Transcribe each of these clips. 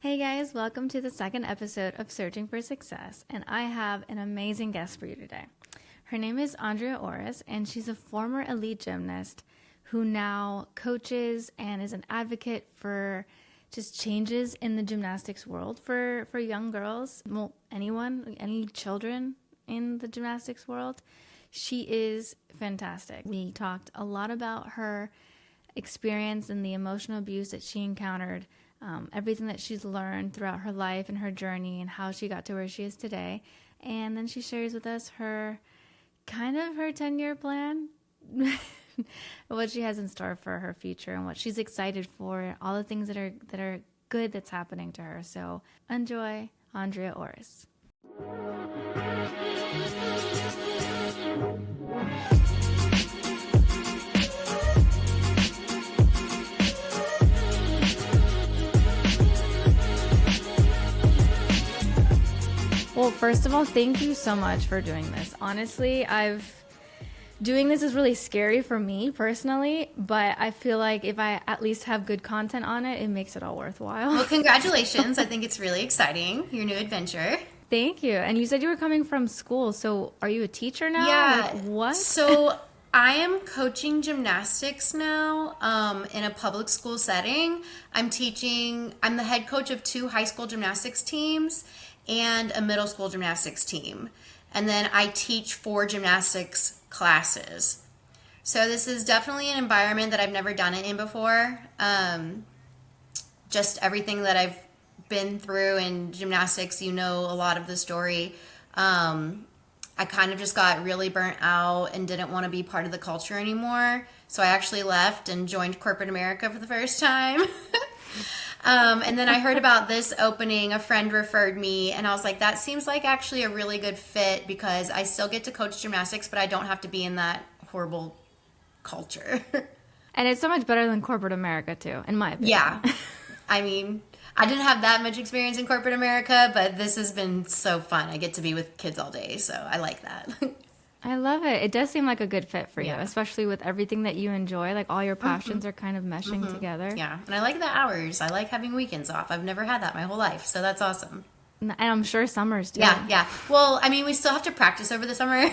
Hey guys, welcome to the second episode of Searching for Success, and I have an amazing guest for you today. Her name is Andrea Orris, and she's a former elite gymnast who now coaches and is an advocate for just changes in the gymnastics world for young girls, well, anyone, any children in the gymnastics world. She is fantastic. We talked a lot about her experience and the emotional abuse that she encountered, everything that she's learned throughout her life and her journey and how she got to where she is today. And then she shares with us her 10-year plan, what she has in store for her future and what she's excited for, all the things that are good that's happening to her. So enjoy Andrea Orris. Well, first of all, thank you so much for doing this. Honestly, doing this is really scary for me personally, but I feel like if I at least have good content on it, it makes it all worthwhile. Well, congratulations. I think it's really exciting, your new adventure. Thank you. And you said you were coming from school, so are you a teacher now? Yeah. Like, what? So I am coaching gymnastics now in a public school setting. I'm the head coach of 2 high school gymnastics teams and a middle school gymnastics team. And then I teach 4 gymnastics classes. So this is definitely an environment that I've never done it in before. Just everything that I've been through in gymnastics, you know a lot of the story. I kind of just got really burnt out and didn't want to be part of the culture anymore. So I actually left and joined corporate America for the first time. And then I heard about this opening, a friend referred me, and I was like, that seems like actually a really good fit because I still get to coach gymnastics, but I don't have to be in that horrible culture. And it's so much better than corporate America too, in my opinion. Yeah. I mean, I didn't have that much experience in corporate America, but this has been so fun. I get to be with kids all day, so I like that. I love it. It does seem like a good fit for you, Yeah. especially with everything that you enjoy. Like all your passions are kind of meshing together. Yeah, and I like the hours. I like having weekends off. I've never had that my whole life, so that's awesome. And I'm sure summers do. Yeah. Well, I mean, we still have to practice over the summer.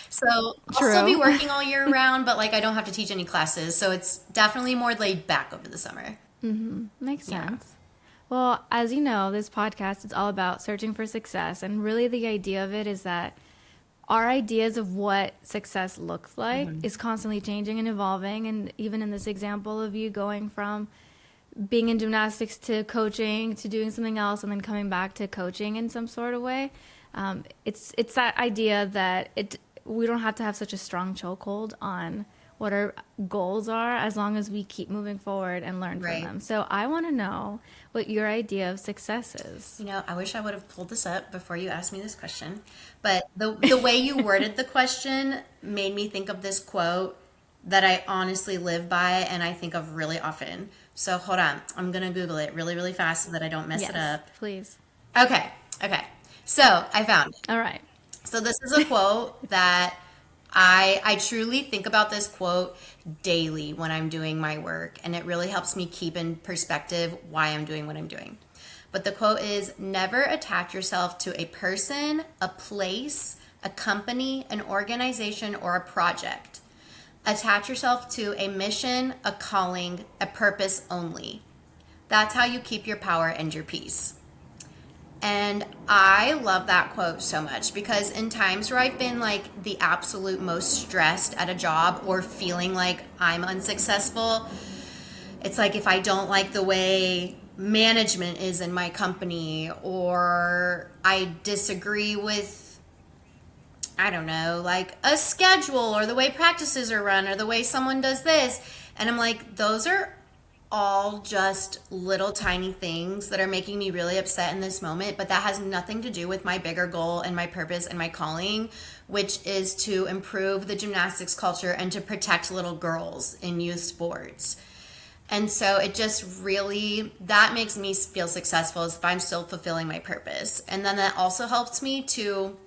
So I'll True. still be working all year round, but like I don't have to teach any classes. So it's definitely more laid back over the summer. Makes sense. Well, as you know, this podcast is all about searching for success. And really the idea of it is that our ideas of what success looks like is constantly changing and evolving. And even in this example of you going from being in gymnastics to coaching to doing something else and then coming back to coaching in some sort of way, it's that idea that we don't have to have such a strong chokehold on what our goals are as long as we keep moving forward and learn from them. So I want to know what your idea of success is. You know, I wish I would have pulled this up before you asked me this question, but the way you worded the question made me think of this quote that I honestly live by and I think of really often. So hold on, I'm going to Google it really, really fast so that I don't mess it up. Please. Okay. So I found it. All right. So this is a quote that I truly think about this quote daily when I'm doing my work, and it really helps me keep in perspective why I'm doing what I'm doing. But the quote is, never attach yourself to a person, a place, a company, an organization, or a project. Attach yourself to a mission, a calling, a purpose only. That's how you keep your power and your peace. And I love that quote so much because in times where I've been like the absolute most stressed at a job or feeling like I'm unsuccessful, it's like if I don't like the way management is in my company or I disagree with, I don't know, like a schedule or the way practices are run or the way someone does this. And I'm like, those are all just little tiny things that are making me really upset in this moment, but that has nothing to do with my bigger goal and my purpose and my calling, which is to improve the gymnastics culture and to protect little girls in youth sports. And so it just really, that makes me feel successful is if I'm still fulfilling my purpose. And then that also helps me to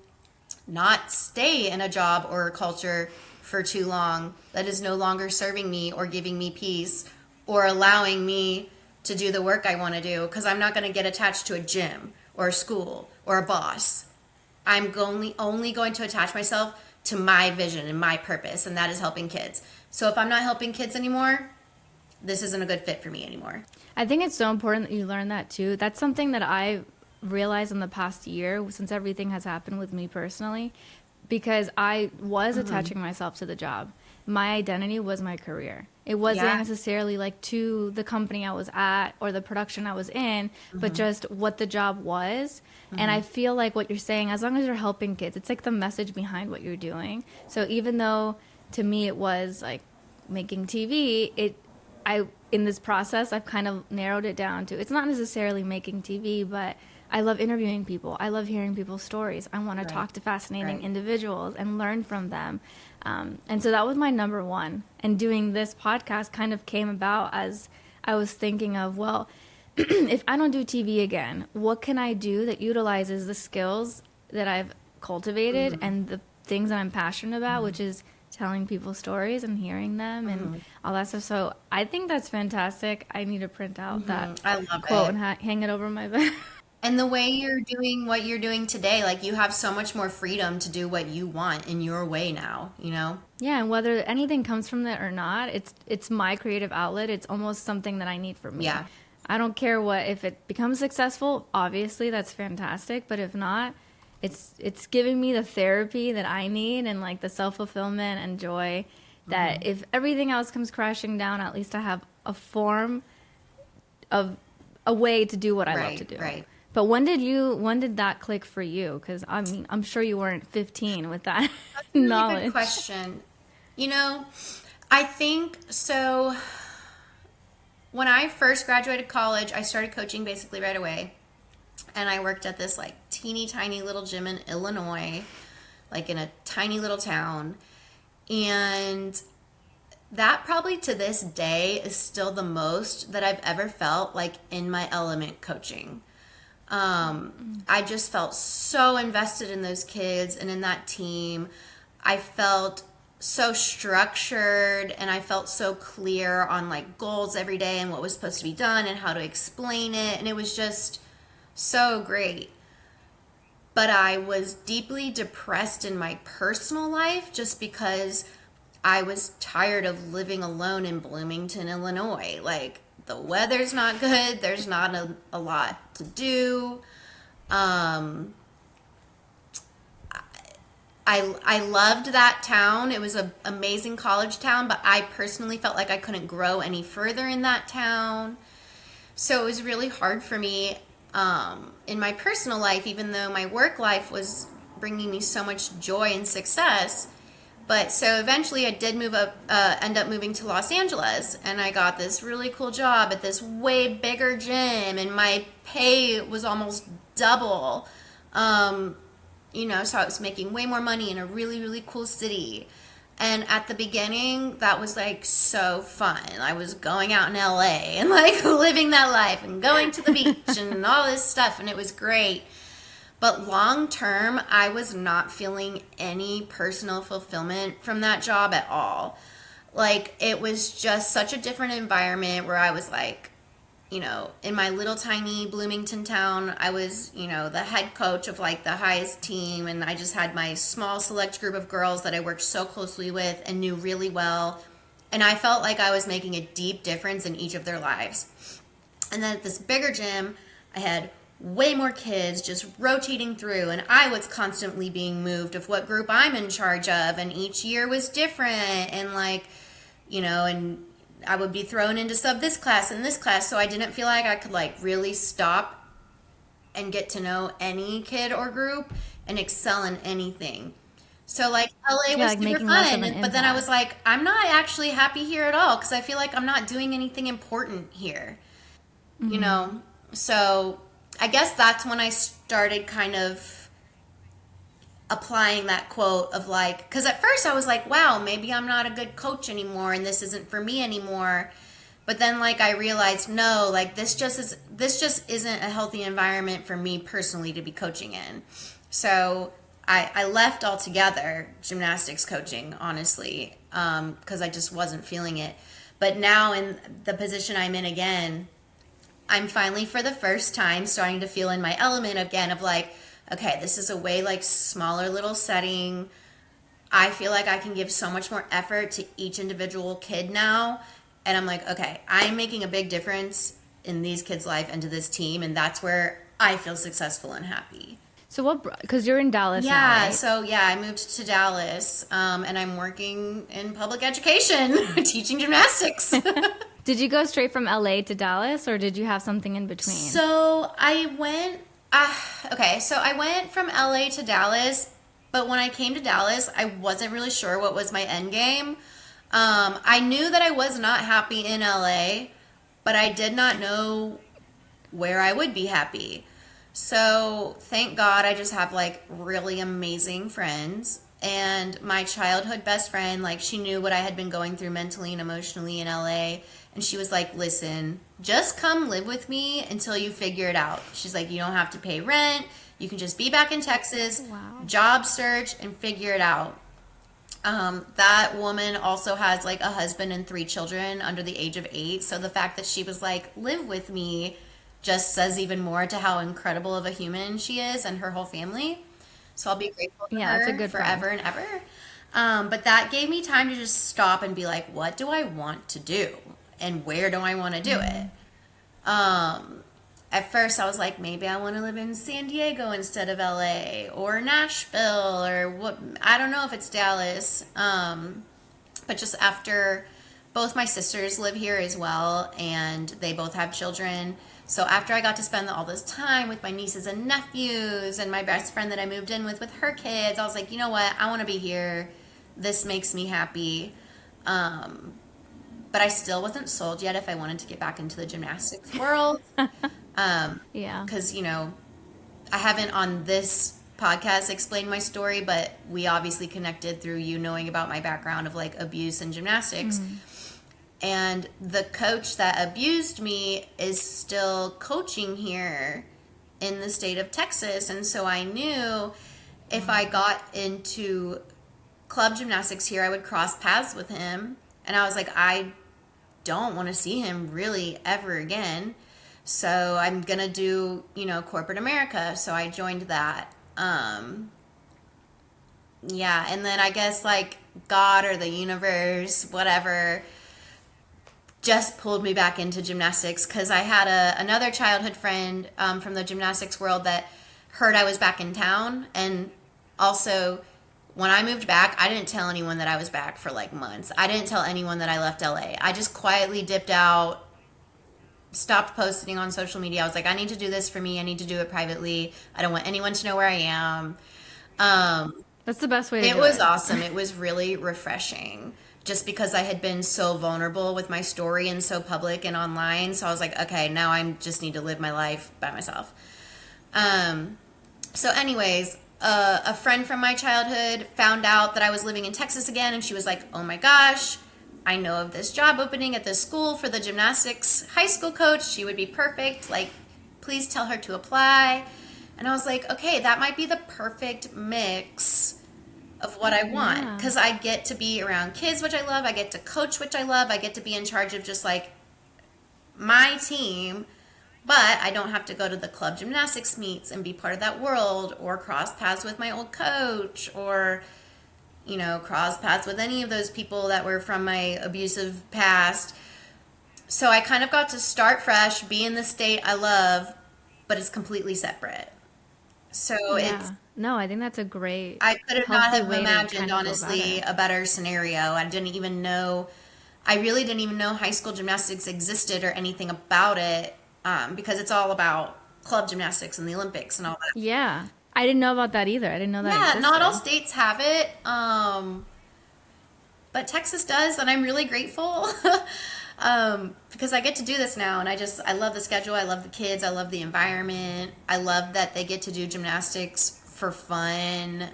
not stay in a job or a culture for too long that is no longer serving me or giving me peace or allowing me to do the work I want to do, because I'm not going to get attached to a gym or a school or a boss. I'm only going to attach myself to my vision and my purpose, and that is helping kids. So if I'm not helping kids anymore, this isn't a good fit for me anymore. I think it's so important that you learn that too. That's something that I realized in the past year since everything has happened with me personally, because I was attaching myself to the job. My identity was my career. It wasn't necessarily like to the company I was at or the production I was in, but just what the job was. And I feel like what you're saying, as long as you're helping kids, it's like the message behind what you're doing. So even though to me it was like making TV, in this process I've kind of narrowed it down to, it's not necessarily making TV, but I love interviewing people. I love hearing people's stories. I want to talk to fascinating individuals and learn from them. And so that was my number one. And doing this podcast kind of came about as I was thinking of, well, if I don't do TV again, what can I do that utilizes the skills that I've cultivated and the things that I'm passionate about, which is telling people stories and hearing them and all that stuff. So I think that's fantastic. I need to print out that I love quote it. and hang it over my bed. And the way you're doing what you're doing today, like you have so much more freedom to do what you want in your way now, you know? Yeah, and whether anything comes from it or not, it's my creative outlet. It's almost something that I need for me. Yeah. I don't care if it becomes successful, obviously that's fantastic, but if not, it's giving me the therapy that I need and like the self-fulfillment and joy that if everything else comes crashing down, at least I have a form of a way to do what I love to do. Right. But when did that click for you? Because I mean, I'm sure you weren't 15 with that That's a really knowledge. good question. You know, I think so. When I first graduated college, I started coaching basically right away. And I worked at this like teeny tiny little gym in Illinois, like in a tiny little town. And that probably to this day is still the most that I've ever felt like in my element coaching. I just felt so invested in those kids and in that team. I felt so structured and I felt so clear on like goals every day and what was supposed to be done and how to explain it. And it was just so great. But I was deeply depressed in my personal life just because I was tired of living alone in Bloomington, Illinois. Like, the weather's not good. There's not a lot to do. I loved that town. It was an amazing college town, but I personally felt like I couldn't grow any further in that town. So it was really hard for me in my personal life, even though my work life was bringing me so much joy and success. But so eventually I did end up moving to Los Angeles, and I got this really cool job at this way bigger gym, and my pay was almost double. So I was making way more money in a really, really cool city. And at the beginning, that was like so fun. I was going out in LA and like living that life and going to the beach and all this stuff, and it was great. But long term, I was not feeling any personal fulfillment from that job at all. Like, it was just such a different environment where I was like, in my little tiny Bloomington town, I was, the head coach of like the highest team. And I just had my small select group of girls that I worked so closely with and knew really well. And I felt like I was making a deep difference in each of their lives. And then at this bigger gym, I had way more kids just rotating through, and I was constantly being moved of what group I'm in charge of, and each year was different, and like, and I would be thrown into sub this class and this class, so I didn't feel like I could like really stop and get to know any kid or group and excel in anything. So like LA was like super making less of fun, an but then I was impact. like, I'm not actually happy here at all because I feel like I'm not doing anything important here, So I guess that's when I started kind of applying that quote of like, because at first I was like, wow, maybe I'm not a good coach anymore and this isn't for me anymore. But then like I realized, no, like this just isn't a healthy environment for me personally to be coaching in. So I left altogether gymnastics coaching, honestly, because I just wasn't feeling it. But now in the position I'm in again, I'm finally for the first time starting to feel in my element again of like, okay, this is a way like smaller little setting. I feel like I can give so much more effort to each individual kid now. And I'm like, okay, I'm making a big difference in these kids' life and to this team. And that's where I feel successful and happy. So because you're in Dallas now, Yeah, right? so yeah, I moved to Dallas and I'm working in public education, teaching gymnastics. Did you go straight from LA to Dallas, or did you have something in between? So I went, so I went from LA to Dallas, but when I came to Dallas, I wasn't really sure what was my end game. I knew that I was not happy in LA, but I did not know where I would be happy. So thank God I just have like really amazing friends. And my childhood best friend, like she knew what I had been going through mentally and emotionally in LA. And she was like, listen, just come live with me until you figure it out. She's like, you don't have to pay rent. You can just be back in Texas, Wow. job search, and figure it out. That woman also has like a husband and 3 children under the age of 8. So the fact that she was like, live with me just says even more to how incredible of a human she is and her whole family. So I'll be grateful to Yeah, her that's a good forever and ever. But that gave me time to just stop and be like, what do I want to do? And where do I want to do it? At first I was like, maybe I want to live in San Diego instead of LA or Nashville or what, I don't know if it's Dallas. But just after both my sisters live here as well and they both have children. So after I got to spend all this time with my nieces and nephews and my best friend that I moved in with her kids, I was like, you know what? I want to be here. This makes me happy. But I still wasn't sold yet if I wanted to get back into the gymnastics world. Yeah. Because, you know, I haven't on this podcast explained my story, but we obviously connected through you knowing about my background of like abuse in gymnastics. And the coach that abused me is still coaching here in the state of Texas. And so I knew if I got into club gymnastics here, I would cross paths with him. And I was like, I don't want to see him really ever again. So I'm going to do, you know, corporate America. So I joined that. Yeah. And then I guess like God or the universe, whatever, just pulled me back into gymnastics because I had another childhood friend from the gymnastics world that heard I was back in town. And also, when I moved back, I didn't tell anyone that I was back for like months. I didn't tell anyone that I left LA. I just quietly dipped out, stopped posting on social media. I was like, I need to do this for me. I need to do it privately. I don't want anyone to know where I am. That's the best way to do it. It was awesome. It was really refreshing just because I had been so vulnerable with my story and so public and online. So I was like, okay, now I just need to live my life by myself. So anyways, a friend from my childhood found out that I was living in Texas again. And she was like, oh my gosh, I know of this job opening at this school for the gymnastics high school coach. She would be perfect. Like, please tell her to apply. And I was like, okay, that might be the perfect mix of what I want. Because I get to be around kids, which I love. I get to coach, which I love. I get to be in charge of just like my team. But I don't have to go to the club gymnastics meets and be part of that world or cross paths with my old coach or, you know, cross paths with any of those people that were from my abusive past. So I kind of got to start fresh, be in the state I love, but it's completely separate. So it's, no, I think that's a great, I could have not healthy have way to imagined, kind of go about honestly, it. a better scenario. I really didn't even know high school gymnastics existed or anything about it because it's all about club gymnastics and the Olympics and all that. Yeah. I didn't know about that either. I didn't know that Yeah, existed. not all states have it, but Texas does, and I'm really grateful because I get to do this now, and I love the schedule, I love the kids, I love the environment, I love that they get to do gymnastics for fun.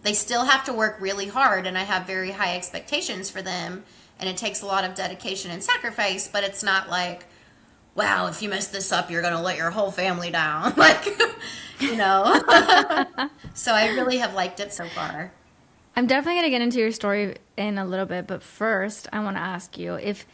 They still have to work really hard, and I have very high expectations for them, and it takes a lot of dedication and sacrifice, but it's not like, wow, if you mess this up, you're going to let your whole family down. Like, you know. So I really have liked it so far. I'm definitely going to get into your story in a little bit, but first I want to ask you if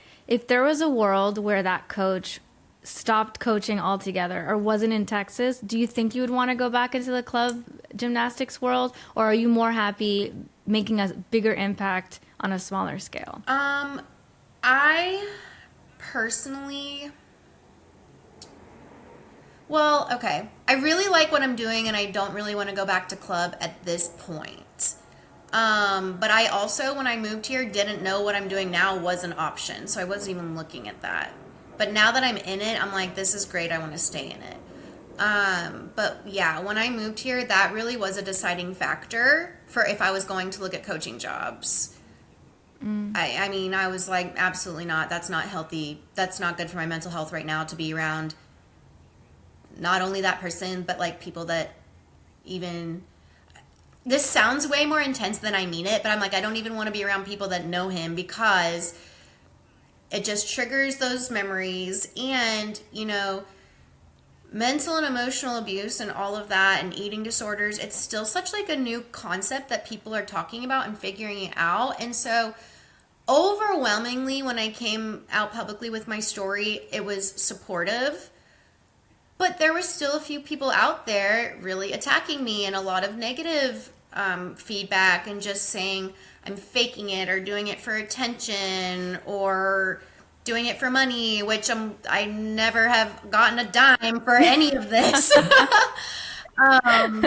there was a world where that coach stopped coaching altogether or wasn't in Texas, do you think you would want to go back into the club gymnastics world, or are you more happy making a bigger impact on a smaller scale? I personally, well, okay. I really like what I'm doing and I don't really want to go back to club at this point. But I also, when I moved here, didn't know what I'm doing now was an option. So I wasn't even looking at that. But now that I'm in it, I'm like, this is great. I want to stay in it. But yeah, when I moved here, that really was a deciding factor for if I was going to look at coaching jobs. I mean, I was like, absolutely not. That's not healthy. That's not good for my mental health right now to be around not only that person, but like people that even, this sounds way more intense than I mean it, but I'm like, I don't even want to be around people that know him because it just triggers those memories. And, you know, mental and emotional abuse and all of that and eating disorders, it's still such like a new concept that people are talking about and figuring it out. And so overwhelmingly, when I came out publicly with my story, it was supportive. But there was still a few people out there really attacking me and a lot of negative feedback and just saying I'm faking it or doing it for attention or doing it for money, which I never have gotten a dime for any of this. And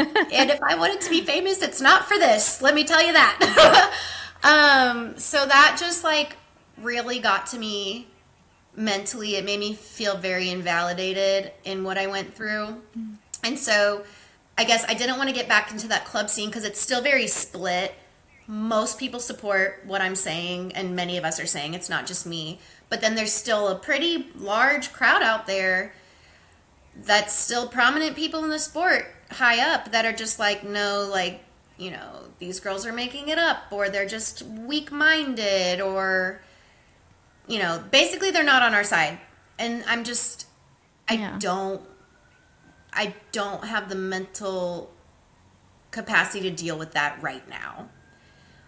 if I wanted to be famous, it's not for this. Let me tell you that. So that just like really got to me mentally. It made me feel very invalidated in what I went through. And so I guess I didn't want to get back into that club scene because it's still very split. Most people support what I'm saying, and many of us are saying, it's not just me. But then there's still a pretty large crowd out there that's still prominent people in the sport high up that are just like, no, like, you know, these girls are making it up, or they're just weak-minded, or, you know, basically they're not on our side. And I'm just, I don't have the mental capacity to deal with that right now.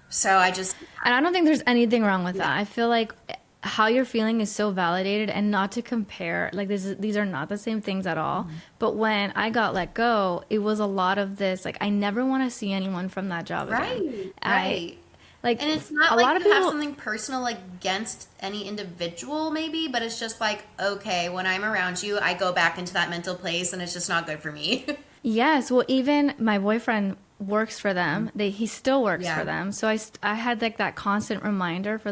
So I just, And I don't think there's anything wrong with that. I feel like how you're feeling is so validated, and not to compare, like these are not the same things at all. But when I got let go, it was a lot of this, like, I never want to see anyone from that job again. Right. Like, and it's not a like lot of you people have something personal against any individual maybe, but it's just like, okay, when I'm around you, I go back into that mental place and it's just not good for me. Yes, well, even my boyfriend works for them. He still works for them. So I had like that constant reminder for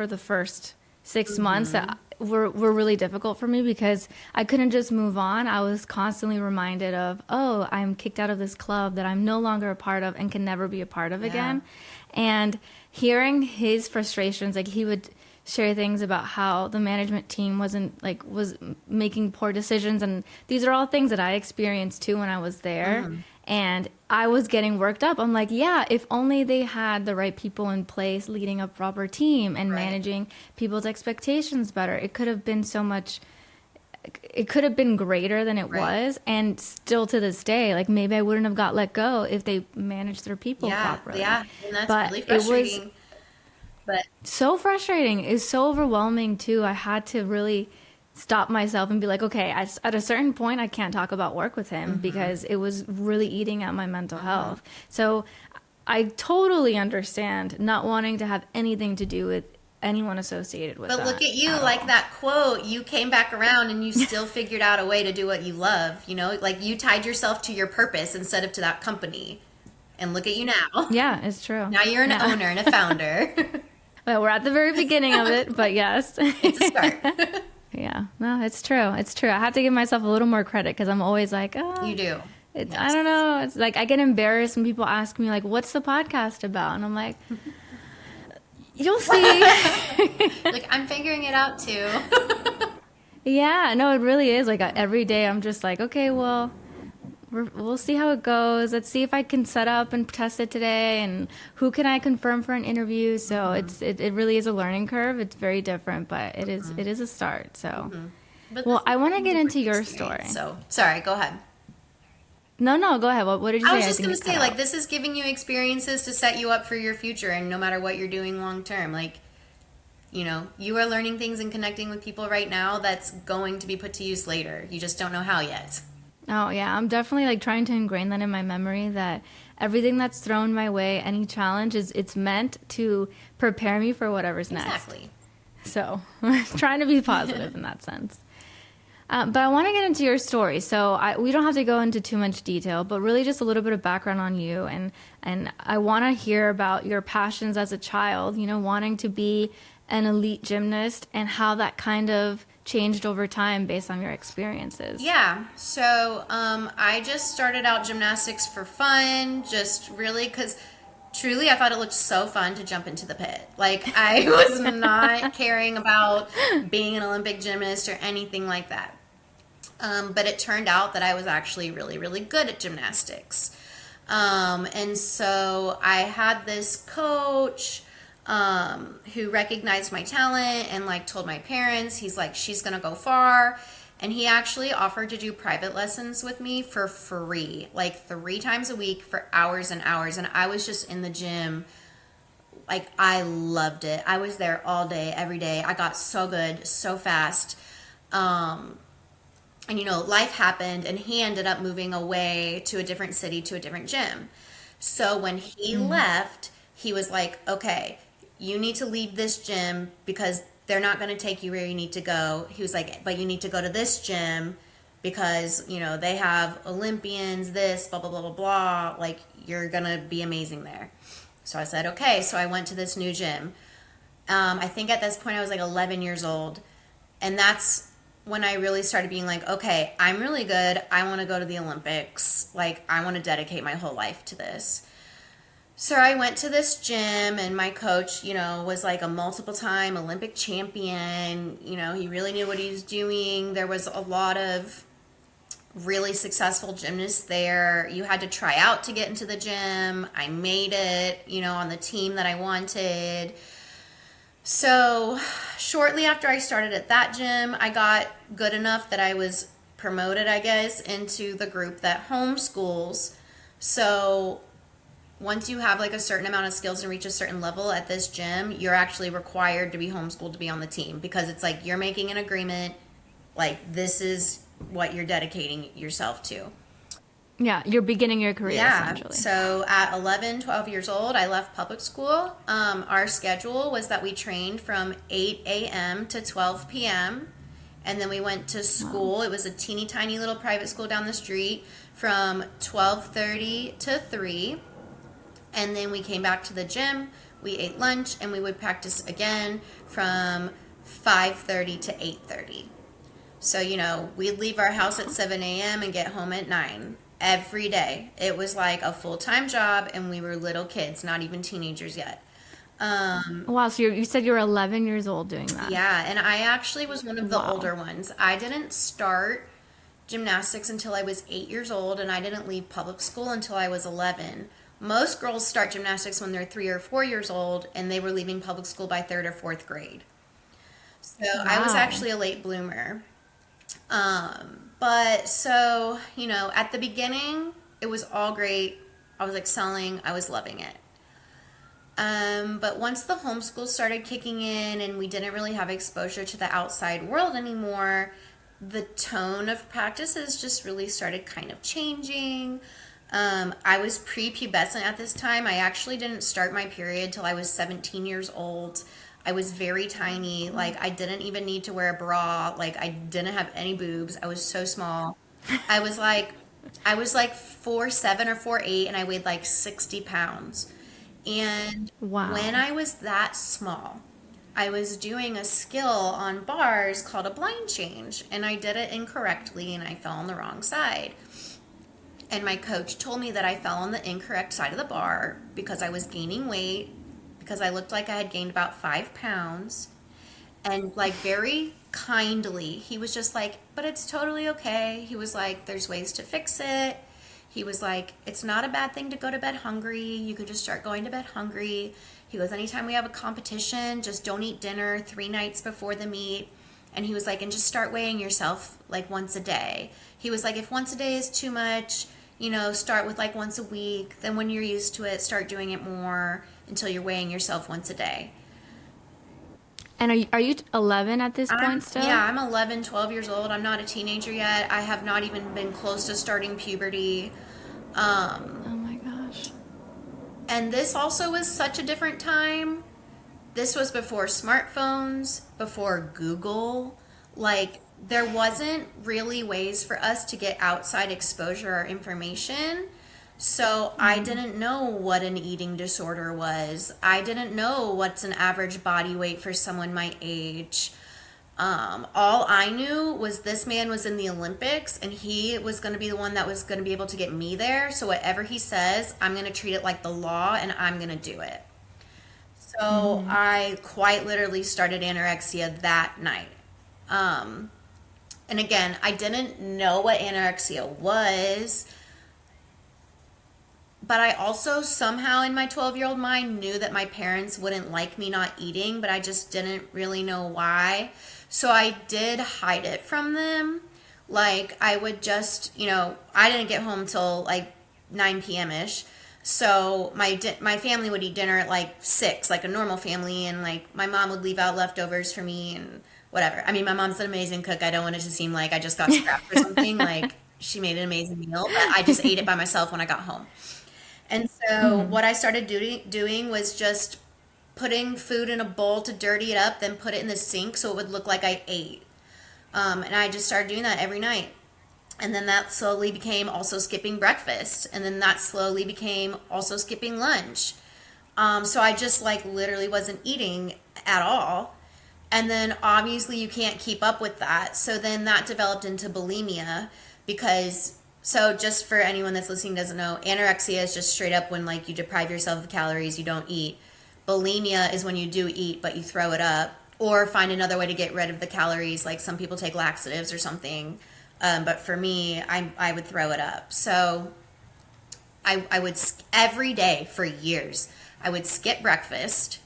the first 6 months that were really difficult for me because I couldn't just move on. I was constantly reminded of, oh, I'm kicked out of this club that I'm no longer a part of and can never be a part of again. And hearing his frustrations, like he would share things about how the management team was making poor decisions, and these are all things that I experienced too when I was there. And I was getting worked up. I'm like, yeah, if only they had the right people in place leading a proper team and managing people's expectations better, it could have been so much, it could have been greater than it was. And still to this day, like, maybe I wouldn't have got let go if they managed their people properly. Yeah, and that's really frustrating. But so frustrating. It's so overwhelming too. I had to really stop myself and be like, okay, at a certain point I can't talk about work with him because it was really eating at my mental health. So I totally understand not wanting to have anything to do with anyone associated with that. But look at you, like that quote, you came back around and you still figured out a way to do what you love, you know, like you tied yourself to your purpose instead of to that company. And look at you now. Yeah, it's true. Now you're an owner and a founder. Well, we're at the very beginning of it, but yes. It's a start. Yeah, no, it's true. It's true. I have to give myself a little more credit because I'm always like, oh. You do. Yes. I don't know. It's like I get embarrassed when people ask me, like, what's the podcast about? And I'm like, you'll see. Like, I'm figuring it out too. Yeah, no, it really is. Like, every day I'm just like, okay, well, we'll see how it goes. Let's see if I can set up and test it today, and who can I confirm for an interview. So it really is a learning curve. It's very different, but it is a start. So, well, I want to get into your story. So, sorry, go ahead. No, go ahead. What did you say? I was just going to say, like, this is giving you experiences to set you up for your future, and no matter what you're doing long term, like, You are learning things and connecting with people right now that's going to be put to use later. You just don't know how yet. Oh, yeah. I'm definitely like trying to ingrain that in my memory that everything that's thrown my way, any challenge it's meant to prepare me for whatever's next. Exactly. So, trying to be positive in that sense. But I want to get into your story. So we don't have to go into too much detail, but really just a little bit of background on you. And I want to hear about your passions as a child, wanting to be an elite gymnast and how that kind of changed over time based on your experiences. Yeah. So I just started out gymnastics for fun, just really because truly I thought it looked so fun to jump into the pit. Like I was not caring about being an Olympic gymnast or anything like that. But it turned out that I was actually really, really good at gymnastics. And so I had this coach who recognized my talent and like told my parents, he's like, she's going to go far. And he actually offered to do private lessons with me for free, like 3 times a week for hours and hours. And I was just in the gym. Like I loved it. I was there all day, every day. I got so good, so fast. And life happened and he ended up moving away to a different city, to a different gym. So when he left, he was like, okay, you need to leave this gym because they're not going to take you where you need to go. He was like, but you need to go to this gym because, they have Olympians, this, blah, blah, blah, blah, blah. Like, you're going to be amazing there. So I said, okay. So I went to this new gym. I think at this point I was like 11 years old. And that's when I really started being like, okay, I'm really good. I want to go to the Olympics. Like, I want to dedicate my whole life to this. So I went to this gym and my coach, was like a multiple time Olympic champion. He really knew what he was doing. There was a lot of really successful gymnasts there. You had to try out to get into the gym. I made it, on the team that I wanted. So shortly after I started at that gym, I got good enough that I was promoted, I guess, into the group that homeschools. So once you have like a certain amount of skills and reach a certain level at this gym, you're actually required to be homeschooled to be on the team because it's like you're making an agreement, like this is what you're dedicating yourself to. Yeah, you're beginning your career essentially. So at 11, 12 years old, I left public school. Our schedule was that we trained from 8 a.m. to 12 p.m. And then we went to school. Wow. It was a teeny tiny little private school down the street from 12:30 to 3. And then we came back to the gym. We ate lunch and we would practice again from 5:30 to 8:30. So, we'd leave our house at 7 a.m. and get home at 9. Every day. It was like a full-time job and we were little kids, not even teenagers yet. Wow, so you said you were 11 years old doing that. Yeah, and I actually was one of the older ones. I didn't start gymnastics until I was 8 years old and I didn't leave public school until I was 11. Most girls start gymnastics when they're 3 or 4 years old and they were leaving public school by 3rd or 4th grade. So I was actually a late bloomer. But so, at the beginning, it was all great. I was excelling. I was loving it. But once the homeschool started kicking in and we didn't really have exposure to the outside world anymore, the tone of practices just really started kind of changing. I was prepubescent at this time. I actually didn't start my period till I was 17 years old. I was very tiny. Like, I didn't even need to wear a bra. Like, I didn't have any boobs. I was so small. I was like 4'7" or 4'8", and I weighed like 60 pounds. And when I was that small, I was doing a skill on bars called a blind change, and I did it incorrectly, and I fell on the wrong side. And my coach told me that I fell on the incorrect side of the bar because I was gaining weight, because I looked like I had gained about 5 pounds. And like very kindly, he was just like, but it's totally okay. He was like, there's ways to fix it. He was like, it's not a bad thing to go to bed hungry. You could just start going to bed hungry. He goes, anytime we have a competition, just don't eat dinner 3 nights before the meet. And he was like, and just start weighing yourself like once a day. He was like, if once a day is too much, start with like once a week. Then when you're used to it, start doing it more until you're weighing yourself once a day. And are you 11 at this point still? Yeah, I'm 11, 12 years old. I'm not a teenager yet. I have not even been close to starting puberty. Oh my gosh. And this also was such a different time. This was before smartphones, before Google. Like, there wasn't really ways for us to get outside exposure or information. So I didn't know what an eating disorder was. I didn't know what's an average body weight for someone my age. All I knew was this man was in the Olympics and he was going to be the one that was going to be able to get me there. So whatever he says, I'm going to treat it like the law and I'm going to do it. So I quite literally started anorexia that night. Um, and again, I didn't know what anorexia was, but I also somehow in my 12-year-old mind knew that my parents wouldn't like me not eating, but I just didn't really know why. So I did hide it from them. Like I would just, I didn't get home till like 9 p.m. ish. So my family would eat dinner at like 6, like a normal family, and like my mom would leave out leftovers for me and whatever. I mean, my mom's an amazing cook. I don't want it to seem like I just got scrapped or something. Like she made an amazing meal, but I just ate it by myself when I got home. And so what I started doing was just putting food in a bowl to dirty it up, then put it in the sink so it would look like I ate. And I just started doing that every night. And then that slowly became also skipping breakfast. And then that slowly became also skipping lunch. So I just like literally wasn't eating at all. And then obviously you can't keep up with that. So then that developed into bulimia because, so just for anyone that's listening doesn't know, anorexia is just straight up when like you deprive yourself of calories, you don't eat. Bulimia is when you do eat, but you throw it up or find another way to get rid of the calories. Like some people take laxatives or something. But for me, I would throw it up. So I would, every day for years, I would skip breakfast.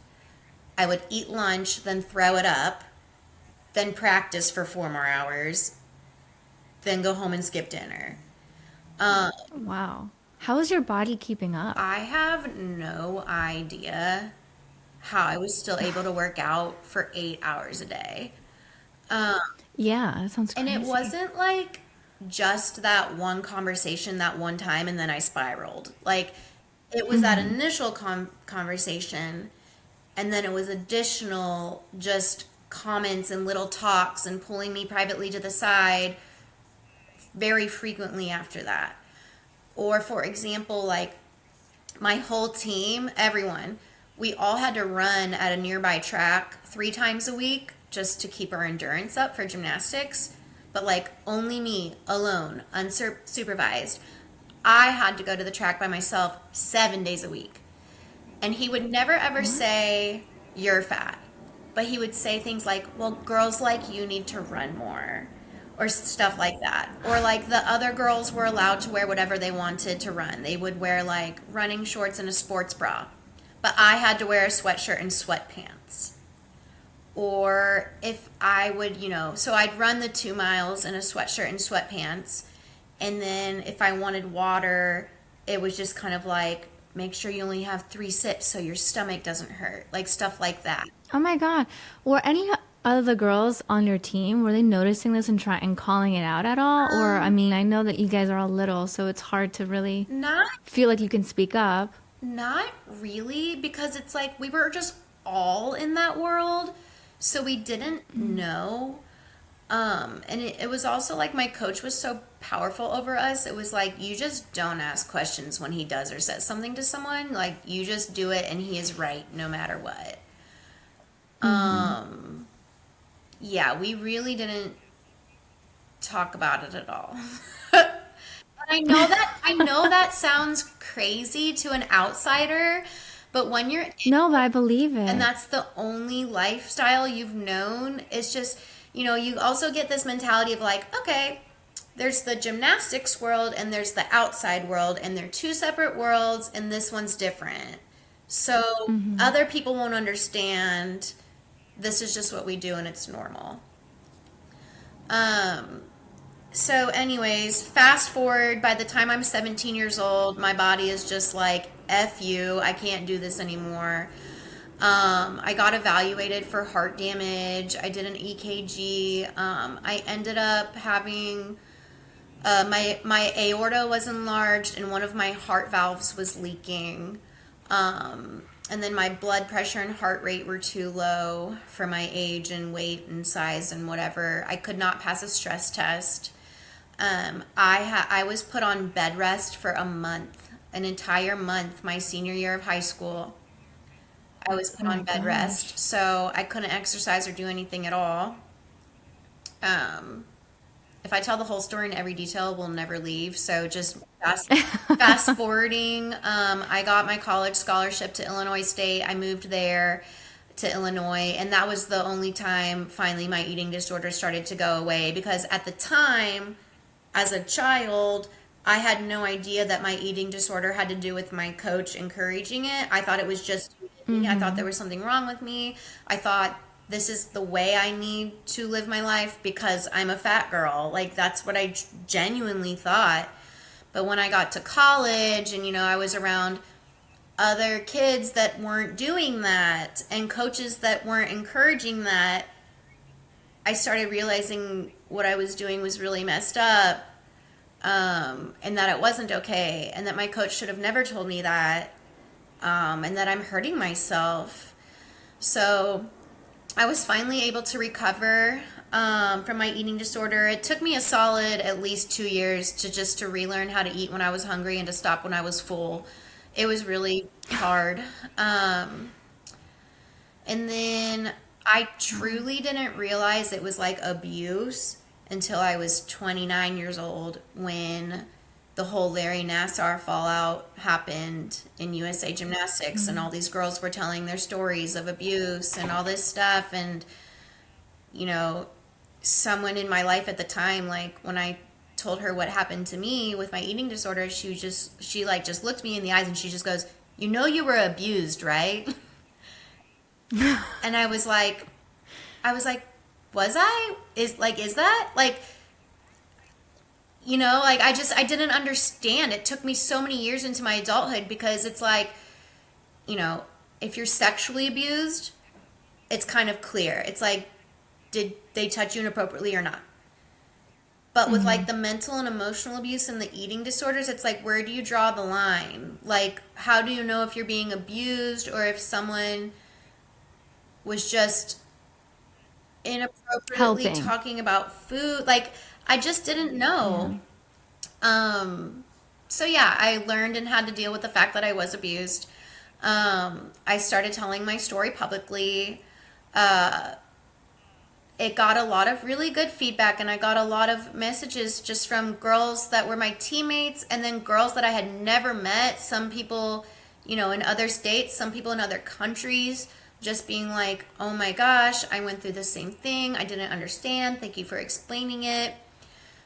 I would eat lunch, then throw it up, then practice for 4 more hours, then go home and skip dinner. Wow. How is your body keeping up? I have no idea how I was still able to work out for 8 hours a day. Yeah, that sounds And it crazy. wasn't like just that one conversation that one time and then I spiraled. Like it was that initial conversation and then it was additional just comments and little talks and pulling me privately to the side very frequently after that. Or for example, like my whole team, everyone, we all had to run at a nearby track 3 times a week just to keep our endurance up for gymnastics. But like only me alone, unsupervised. I had to go to the track by myself 7 days a week. And he would never ever What? say, "You're fat." But he would say things like, "Well, girls like you need to run more." Or stuff like that. Or like the other girls were allowed to wear whatever they wanted to run. They would wear like running shorts and a sports bra. But I had to wear a sweatshirt and sweatpants. Or if I would, so I'd run the 2 miles in a sweatshirt and sweatpants. And then if I wanted water, it was just kind of like, make sure you only have 3 sips so your stomach doesn't hurt. Like stuff like that. Oh my God. Were any of the girls on your team, were they noticing this and trying and calling it out at all? Or, I mean, I know that you guys are all little, so it's hard to really Not feel like you can speak up. Not really, because it's like we were just all in that world, so we didn't know. And it was also like my coach was so powerful over us. It was like you just don't ask questions when he does or says something to someone. Like you just do it, and he is right no matter what. Yeah, we really didn't talk about it at all. I know that sounds crazy to an outsider, but when you're No, but I believe and it. that's the only lifestyle you've known, it's just, you also get this mentality of like, okay, there's the gymnastics world and there's the outside world, and they're two separate worlds, and this one's different. So other people won't understand. This is just what we do and it's normal. Um, So, anyways, fast forward, by the time I'm 17 years old, my body is just like, F you, I can't do this anymore. I got evaluated for heart damage. I did an EKG. I ended up having my aorta was enlarged and one of my heart valves was leaking. And then my blood pressure and heart rate were too low for my age and weight and size and whatever. I could not pass a stress test. I was put on bed rest for a month, an entire month, my senior year of high school. I was put Oh my on bed gosh. rest, so I couldn't exercise or do anything at all. Um, if I tell the whole story in every detail, we'll never leave. So just fast forwarding, I got my college scholarship to Illinois State. I moved there to Illinois, and that was the only time finally my eating disorder started to go away because at the time, as a child, I had no idea that my eating disorder had to do with my coach encouraging it. I thought it was just me. I thought there was something wrong with me. I thought this is the way I need to live my life because I'm a fat girl. Like that's what I genuinely thought. But when I got to college and I was around other kids that weren't doing that and coaches that weren't encouraging that, I started realizing what I was doing was really messed up, and that it wasn't okay, and that my coach should have never told me that, and that I'm hurting myself. So I was finally able to recover from my eating disorder. It took me a solid at least 2 years to relearn how to eat when I was hungry and to stop when I was full. It was really hard. And then I truly didn't realize it was like abuse until I was 29 years old when the whole Larry Nassar fallout happened in USA Gymnastics, and all these girls were telling their stories of abuse and all this stuff. And, you know, someone in my life at the time, like when I told her what happened to me with my eating disorder, she like just looked me in the eyes and she just goes, you were abused, right? And I was like, was I? Is that? Like, like I didn't understand. It took me so many years into my adulthood because it's like, if you're sexually abused, it's kind of clear. It's like, did they touch you inappropriately or not? But with like the mental and emotional abuse and the eating disorders, it's like, where do you draw the line? Like, how do you know if you're being abused or if someone was just inappropriately Helping. talking about food? Like, I just didn't Yeah. know. So yeah, I learned and had to deal with the fact that I was abused. I started telling my story publicly. It got a lot of really good feedback, and I got a lot of messages just from girls that were my teammates and then girls that I had never met. Some people, in other states, some people in other countries, just being like, oh my gosh, I went through the same thing. I didn't understand. Thank you for explaining it.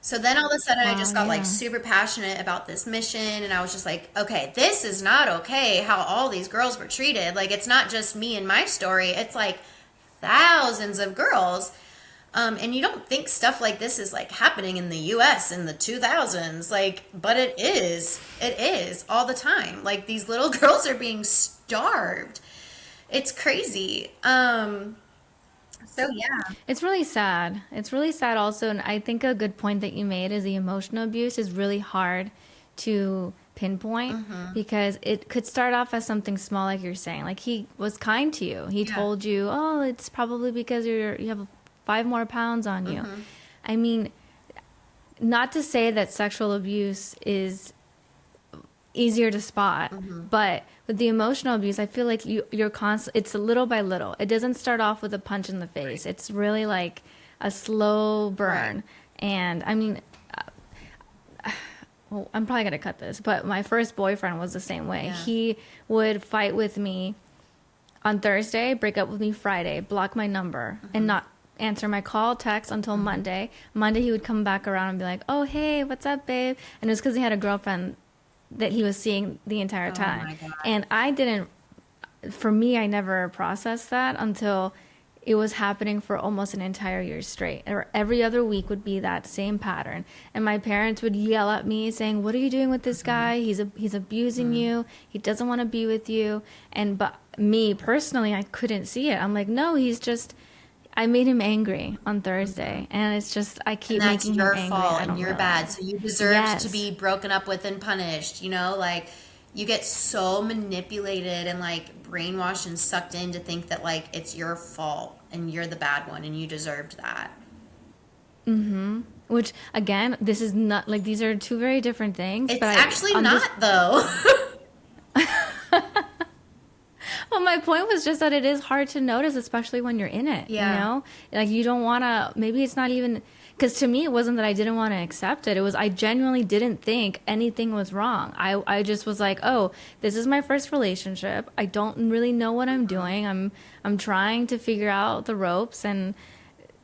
So then all of a sudden I Wow. just got like Yeah. super passionate about this mission, and I was just like, okay, this is not okay how all these girls were treated. Like, it's not just me and my story, it's like thousands of girls. And you don't think stuff like this is like happening in the US in the 2000s, like, but it is. It is all the time. Like, these little girls are being starved. It's crazy. So yeah. It's really sad. It's really sad also. And I think a good point that you made is the emotional abuse is really hard to pinpoint because it could start off as something small, like you're saying. Like he was kind to you. He Yeah. told you, oh, it's probably because you have 5 more pounds on you. I mean, not to say that sexual abuse is easier to spot, but with the emotional abuse, I feel like you're constant. It's little by little. It doesn't start off with a punch in the face. It's really like a slow Right. burn. And I mean, well, I'm probably gonna cut this, but my first boyfriend was the same way. Yeah. He would fight with me on Thursday, break up with me Friday, block my number, and not answer my call, text until Monday. Monday, he would come back around and be like, "Oh, hey, what's up, babe?" And it was because he had a girlfriend that he was seeing the entire Oh time. my God. And I didn't, for me, I never processed that until it was happening for almost an entire year straight. Or every other week would be that same pattern. And my parents would yell at me saying, "What are you doing with this guy? He's abusing you. He doesn't want to be with you." And but me personally, I couldn't see it. I'm like, no, he's just, I made him angry on Thursday. And it's just, I And keep that's making him your angry. fault I and don't you're bad. realize. So you deserved to Yes. be broken up with and punished, you know? Like you get so manipulated and like brainwashed and sucked in to think that like it's your fault and you're the bad one and you deserved that. Which, again, this is not like these are two very different things, but It's actually I'm just, not though. well, my point was just that it is hard to notice, especially when you're in it, you Yeah. know? Like, you don't want to, maybe it's not even, because to me, it wasn't that I didn't want to accept it. It was, I genuinely didn't think anything was wrong. I just was like, oh, this is my first relationship. I don't really know what I'm doing. I'm trying to figure out the ropes, and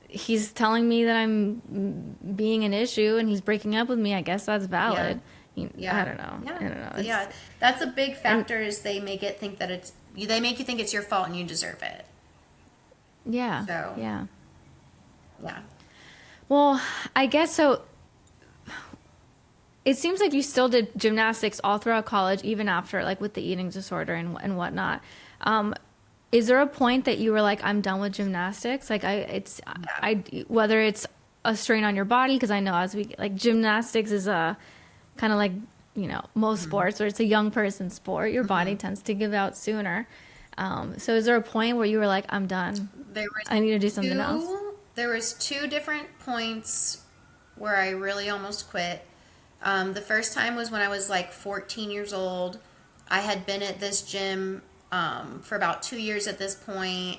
he's telling me that I'm being an issue and he's breaking up with me. I guess that's Yeah. valid. I Yeah. don't know. Yeah. I don't know. It's, Yeah. That's a big and factor is they make it think that they make you think it's your fault and you deserve it. yeah, So, yeah. yeah. Well, I guess so. It seems like you still did gymnastics all throughout college, even after, like with the eating disorder and whatnot. Um, is there a point that you were like, I'm done with gymnastics? Like Yeah. whether it's a strain on your body, because I know as we like gymnastics is a kind of like, most sports where it's a young person sport, your body tends to give out sooner. So is there a point where you were like, I'm done. There was I need to do something else? there was two different points where I really almost quit. The first time was when I was like 14 years old. I had been at this gym for about 2 years at this point,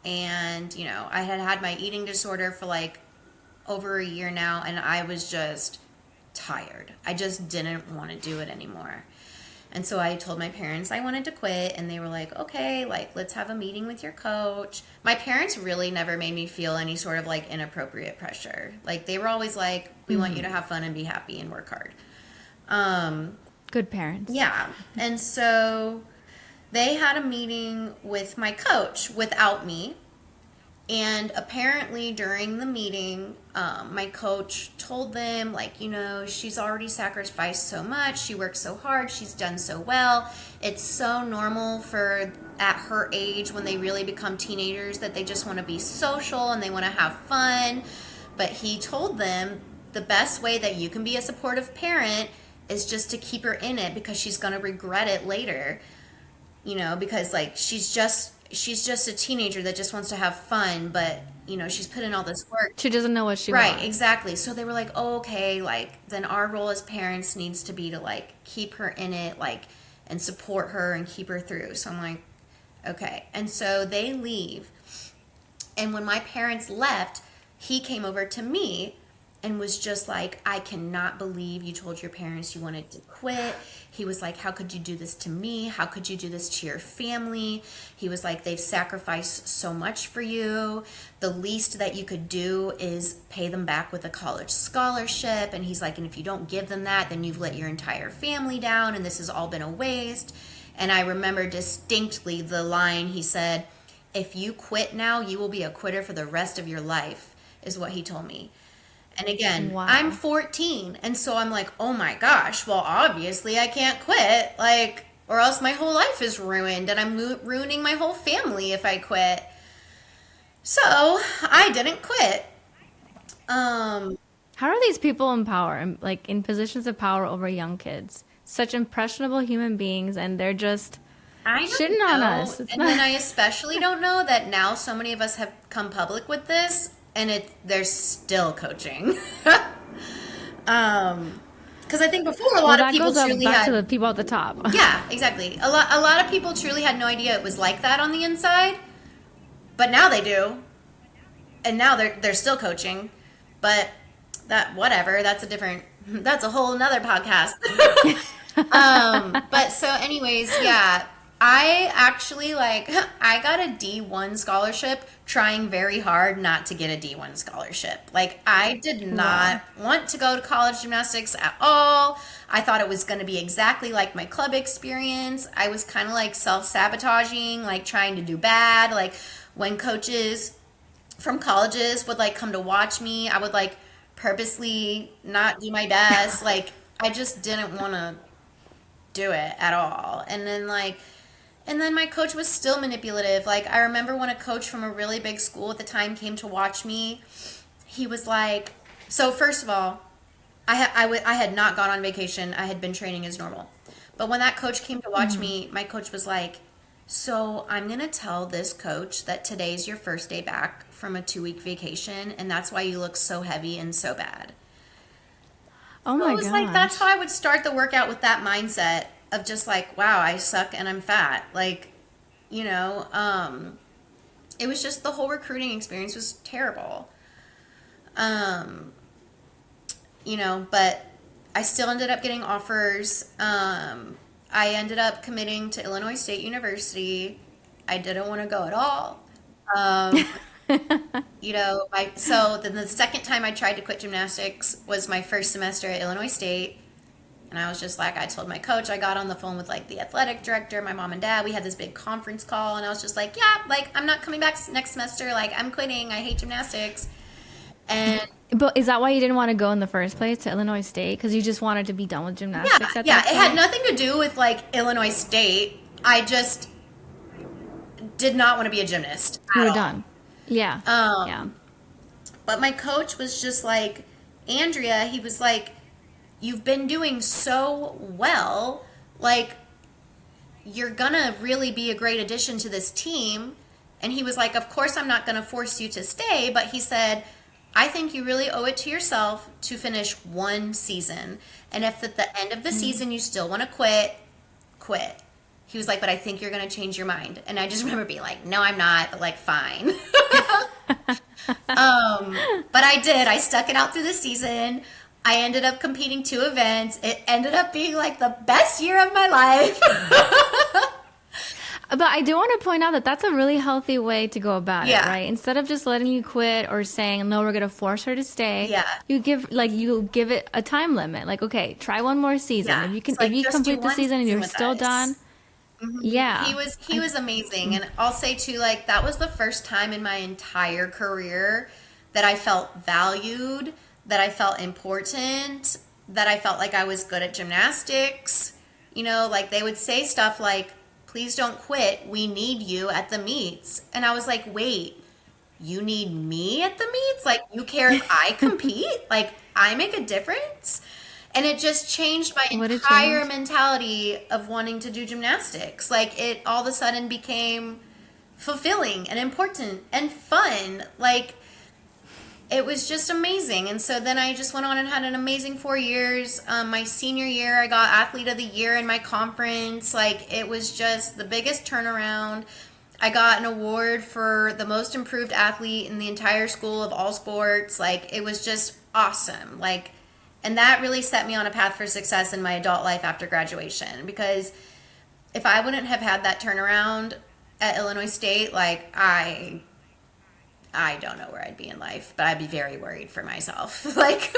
and I had had my eating disorder for like over a year now, and I was just tired. I just didn't want to do it anymore. And so I told my parents I wanted to quit, and they were like, okay, like, let's have a meeting with your coach. My parents really never made me feel any sort of like inappropriate pressure. Like, they were always like, we want you to have fun and be happy and work hard. Good parents. Yeah. And so they had a meeting with my coach without me. And apparently during the meeting, my coach told them, like, she's already sacrificed so much. She worked so hard. She's done so well. It's so normal for at her age when they really become teenagers that they just want to be social and they want to have fun. But he told them the best way that you can be a supportive parent is just to keep her in it because she's going to regret it later. Because like she's just a teenager that just wants to have fun, but she's put in all this work. She doesn't know what she Right, wants. exactly. So they were like, oh, okay, like then our role as parents needs to be to like keep her in it, like and support her and keep her through. So I'm like, okay. And so they leave. And when my parents left, he came over to me and was just like, I cannot believe you told your parents you wanted to quit. He was like, how could you do this to me? How could you do this to your family? He was like, they've sacrificed so much for you. The least that you could do is pay them back with a college scholarship. And he's like, and if you don't give them that, then you've let your entire family down and this has all been a waste. And I remember distinctly the line he said, if you quit now, you will be a quitter for the rest of your life, is what he told me. And again, I'm Wow. 14. And so I'm like, oh my gosh, well, obviously I can't quit. Like, or else my whole life is ruined and I'm ruining my whole family if I quit. So I didn't quit. Um, How are these people in power, like in positions of power over young kids? Such impressionable human beings, and they're just I shitting don't on know. us. It's And then not. I especially don't know that now so many of us have come public with this and they're still coaching. Because I think before a Well, lot of that people goes up truly back to the had. people at the top. Yeah, exactly. A lot of people truly had no idea it was like that on the inside, but now they do, and now they're still coaching. But that whatever, that's a different, that's a whole nother podcast. But so anyways, yeah, I actually like I got a D1 scholarship trying very hard not to get a D1 scholarship. Like I did Wow. not want to go to college gymnastics at all. I thought it was going to be exactly like my club experience. I was kind of like self-sabotaging, like trying to do bad. Like when coaches from colleges would like come to watch me, I would like purposely not do my best. Like I just didn't want to do it at all. And then like And then my coach was still manipulative. Like, I remember when a coach from a really big school at the time came to watch me, he was like, so first of all, I had not gone on vacation. I had been training as normal. But when that coach came to watch me, my coach was like, so I'm going to tell this coach that today's your first day back from a 2-week vacation, and that's why you look so heavy and so bad. Oh So my it was like, that's gosh. how I would start the workout, with that mindset of just like, wow, I suck and I'm fat. Like, you know, it was just, the whole recruiting experience was terrible. Um, but I still ended up getting offers. I ended up committing to Illinois State University. I didn't want to go at all. Um, so then the second time I tried to quit gymnastics was my first semester at Illinois State. And I was just like, I told my coach, I got on the phone with like the athletic director, my mom and dad. We had this big conference call, and I was just like, yeah, like I'm not coming back next semester. Like, I'm quitting. I hate gymnastics. And But is that why you didn't want to go in the first place to Illinois State? Because you just wanted to be done with yeah, gymnastics at yeah, that it had point? nothing to do with like Illinois State. I just did not want to be a gymnast You at were all. done. Yeah. Yeah. Um, but my coach was just like, Andrea, he was like, you've been doing so well. Like, you're gonna really be a great addition to this team. And he was like, of course, I'm not gonna force you to stay. But he said, I think you really owe it to yourself to finish one season. And if at the end of the season you still wanna quit, quit. He was like, but I think you're gonna change your mind. And I just remember being like, no, I'm not, but like, fine. But I did. I stuck it out through the season. I ended up competing 2 events. It ended up being like the best year of my life. But I do want to point out that that's a really healthy way to go about it, Yeah. right? Instead of just letting you quit or saying, no, we're going to force her to stay, Yeah. you give it a time limit. Like, okay, try one more season. Yeah. It's If like, you just do complete the one season and season you're with still us. done, yeah. He was amazing. And I'll say too, like, that was the first time in my entire career that I felt valued, that I felt important, that I felt like I was good at gymnastics. Like, they would say stuff like, please don't quit. We need you at the meets. And I was like, wait, you need me at the meets? Like, you care if I compete? Like, I make a difference? And it just changed my What a entire change. mentality of wanting to do gymnastics. Like, it all of a sudden became fulfilling and important and fun. Like, it was just amazing. And so then I just went on and had an amazing 4 years. My senior year, I got athlete of the year in my conference. Like, it was just the biggest turnaround. I got an award for the most improved athlete in the entire school of all sports. Like, it was just awesome. Like, and that really set me on a path for success in my adult life after graduation, because if I wouldn't have had that turnaround at Illinois State, like, I don't know where I'd be in life, but I'd be very worried for myself. Like,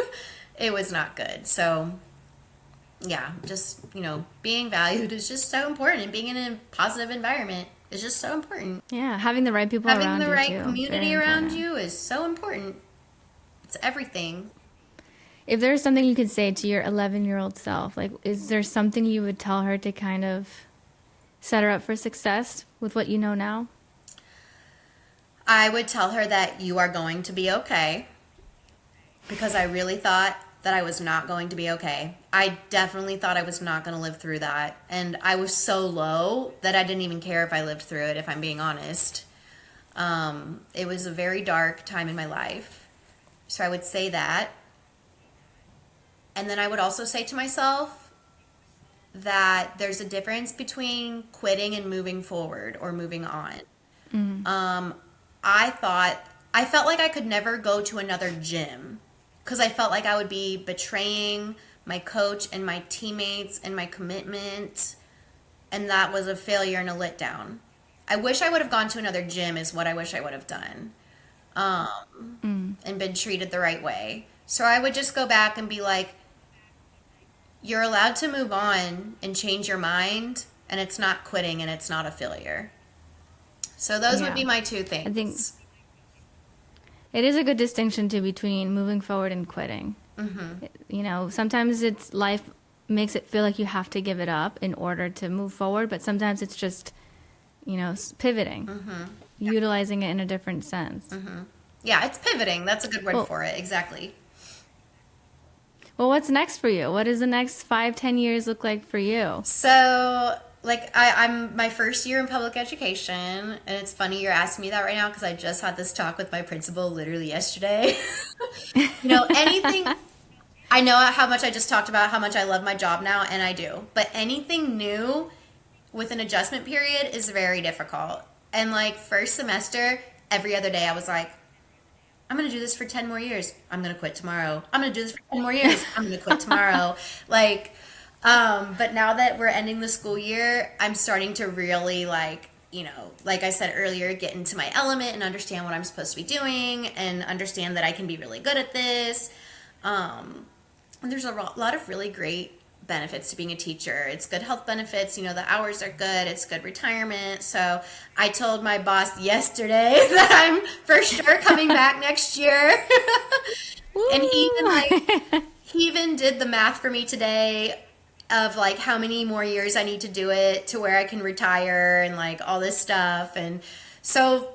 it was not good. So, yeah, just, being valued is just so important, and being in a positive environment is just so important. Yeah. Having the right people Having around the you, right too. Very community around important. you is so important. It's everything. If there's something you could say to your 11-year-old self, like, is there something you would tell her to kind of set her up for success with what you know now? I would tell her that you are going to be okay, because I really thought that I was not going to be okay. I definitely thought I was not going to live through that. And I was so low that I didn't even care if I lived through it, if I'm being honest. It was a very dark time in my life. So I would say that. And then I would also say to myself that there's a difference between quitting and moving forward or moving on. I felt like I could never go to another gym, because I felt like I would be betraying my coach and my teammates and my commitment, and that was a failure and a letdown. I wish I would have gone to another gym, is what I wish I would have done, and been treated the right way. So I would just go back and be like, you're allowed to move on and change your mind, and it's not quitting, and it's not a failure. So those would Yeah. be my 2 I think things. it is a good distinction to between moving forward and quitting. Sometimes life makes it feel like you have to give it up in order to move forward, but sometimes it's just pivoting, utilizing it in a different sense. Yeah, it's pivoting. That's a good word for it. Exactly. Well, what's next for you? What does the next 5-10 years look like for you? So, like, I'm my first year in public education, and it's funny you're asking me that right now because I just had this talk with my principal literally yesterday. Anything, I know how much I just talked about how much I love my job now, and I do, but anything new with an adjustment period is very difficult. And like first semester, every other day I was like, I'm going to do this for 10 more years. I'm going to quit tomorrow. I'm going to do this for 10 more years. I'm going to quit tomorrow. But now that we're ending the school year, I'm starting to really like I said earlier, get into my element and understand what I'm supposed to be doing and understand that I can be really good at this. And there's a lot of really great benefits to being a teacher. It's good health benefits, the hours are good, it's good retirement. So I told my boss yesterday that I'm for sure coming back next year. And he even did the math for me today of like how many more years I need to do it to where I can retire and like all this stuff. And so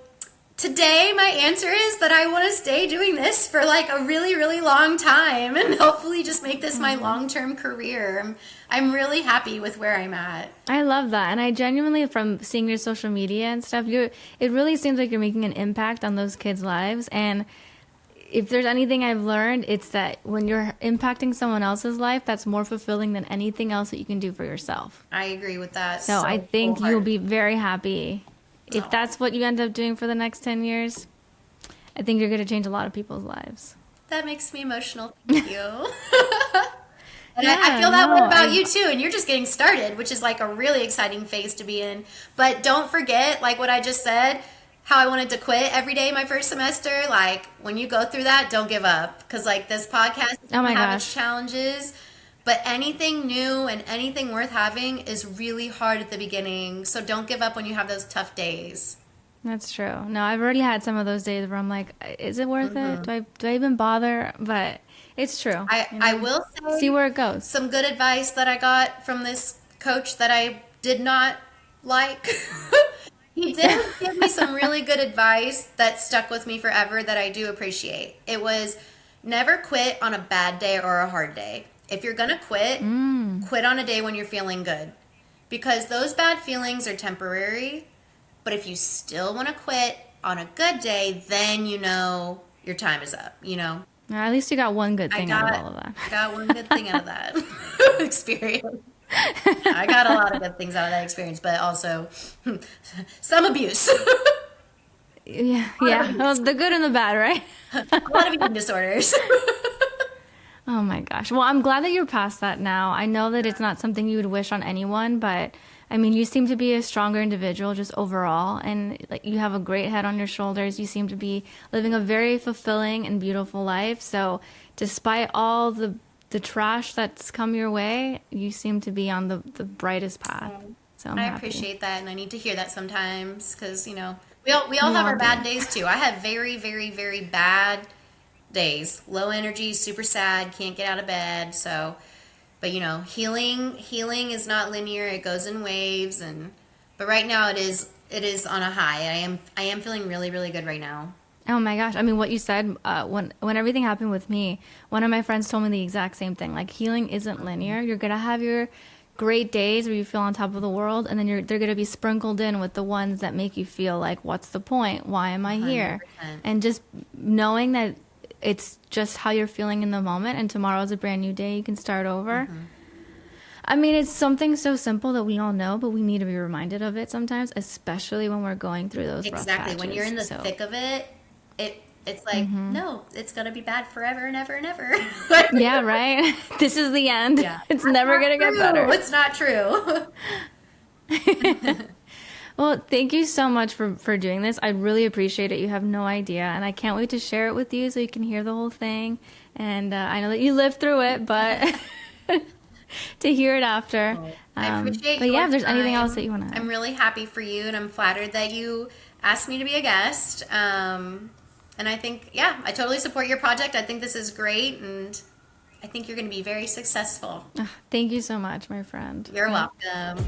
today, my answer is that I want to stay doing this for like a really, really long time and hopefully just make this my long-term career. I'm really happy with where I'm at. I love that. And I genuinely, from seeing your social media and stuff, it really seems like you're making an impact on those kids' lives. And if there's anything I've learned, it's that when you're impacting someone else's life, that's more fulfilling than anything else that you can do for yourself. I agree with that. So I think you'll be very happy. If that's what you end up doing for the next 10 years, I think you're going to change a lot of people's lives. That makes me emotional. Thank you. And I feel that way about you too. And you're just getting started, which is like a really exciting phase to be in. But don't forget, like what I just said, how I wanted to quit every day my first semester. Like when you go through that, don't give up. Because like this podcast is going to have its challenges. But anything new and anything worth having is really hard at the beginning. So don't give up when you have those tough days. That's true. No, I've already had some of those days where I'm like, is it worth it? Do I even bother? But it's true. I will say, see where it goes. Some good advice that I got from this coach that I did not like. He did give me some really good advice that stuck with me forever that I do appreciate. It was never quit on a bad day or a hard day. If you're going to quit, quit on a day when you're feeling good. Because those bad feelings are temporary. But if you still want to quit on a good day, then you know your time is up, At least you got one good thing out of all of that. I got one good thing out of that experience. I got a lot of good things out of that experience, but also some abuse. Yeah. Well, the good and the bad, right? A lot of eating disorders. Oh my gosh. Well, I'm glad that you're past that now. I know that it's not something you would wish on anyone, but I mean, you seem to be a stronger individual just overall, and like you have a great head on your shoulders. You seem to be living a very fulfilling and beautiful life. So despite all the trash that's come your way, you seem to be on the brightest path. So I appreciate that, and I need to hear that sometimes because, we all have our bad days too. I have very, very, very bad days, low energy, super sad, can't get out of bed. So, but healing is not linear. It goes in waves, but right now it is on a high. I am feeling really, really good right now. Oh my gosh. I mean, what you said, when everything happened with me, one of my friends told me the exact same thing. Like, healing isn't linear. You're going to have your great days where you feel on top of the world, and then they're going to be sprinkled in with the ones that make you feel like, what's the point? Why am I here? 100%. And just knowing that it's just how you're feeling in the moment, and tomorrow's a brand new day. You can start over. I mean, it's something so simple that we all know, but we need to be reminded of it sometimes, especially when we're going through those rough patches. When you're in the thick of it, it's like, no, it's going to be bad forever and ever and ever. Yeah, right? This is the end. Yeah. It's never going to get better. It's not true. Well, thank you so much for doing this. I really appreciate it. You have no idea. And I can't wait to share it with you so you can hear the whole thing. And I know that you lived through it, but to hear it after. I appreciate But yeah, if there's anything else that you want to add. I'm really happy for you, and I'm flattered that you asked me to be a guest. And I think, I totally support your project. I think this is great, and I think you're going to be very successful. Thank you so much, my friend. You're welcome.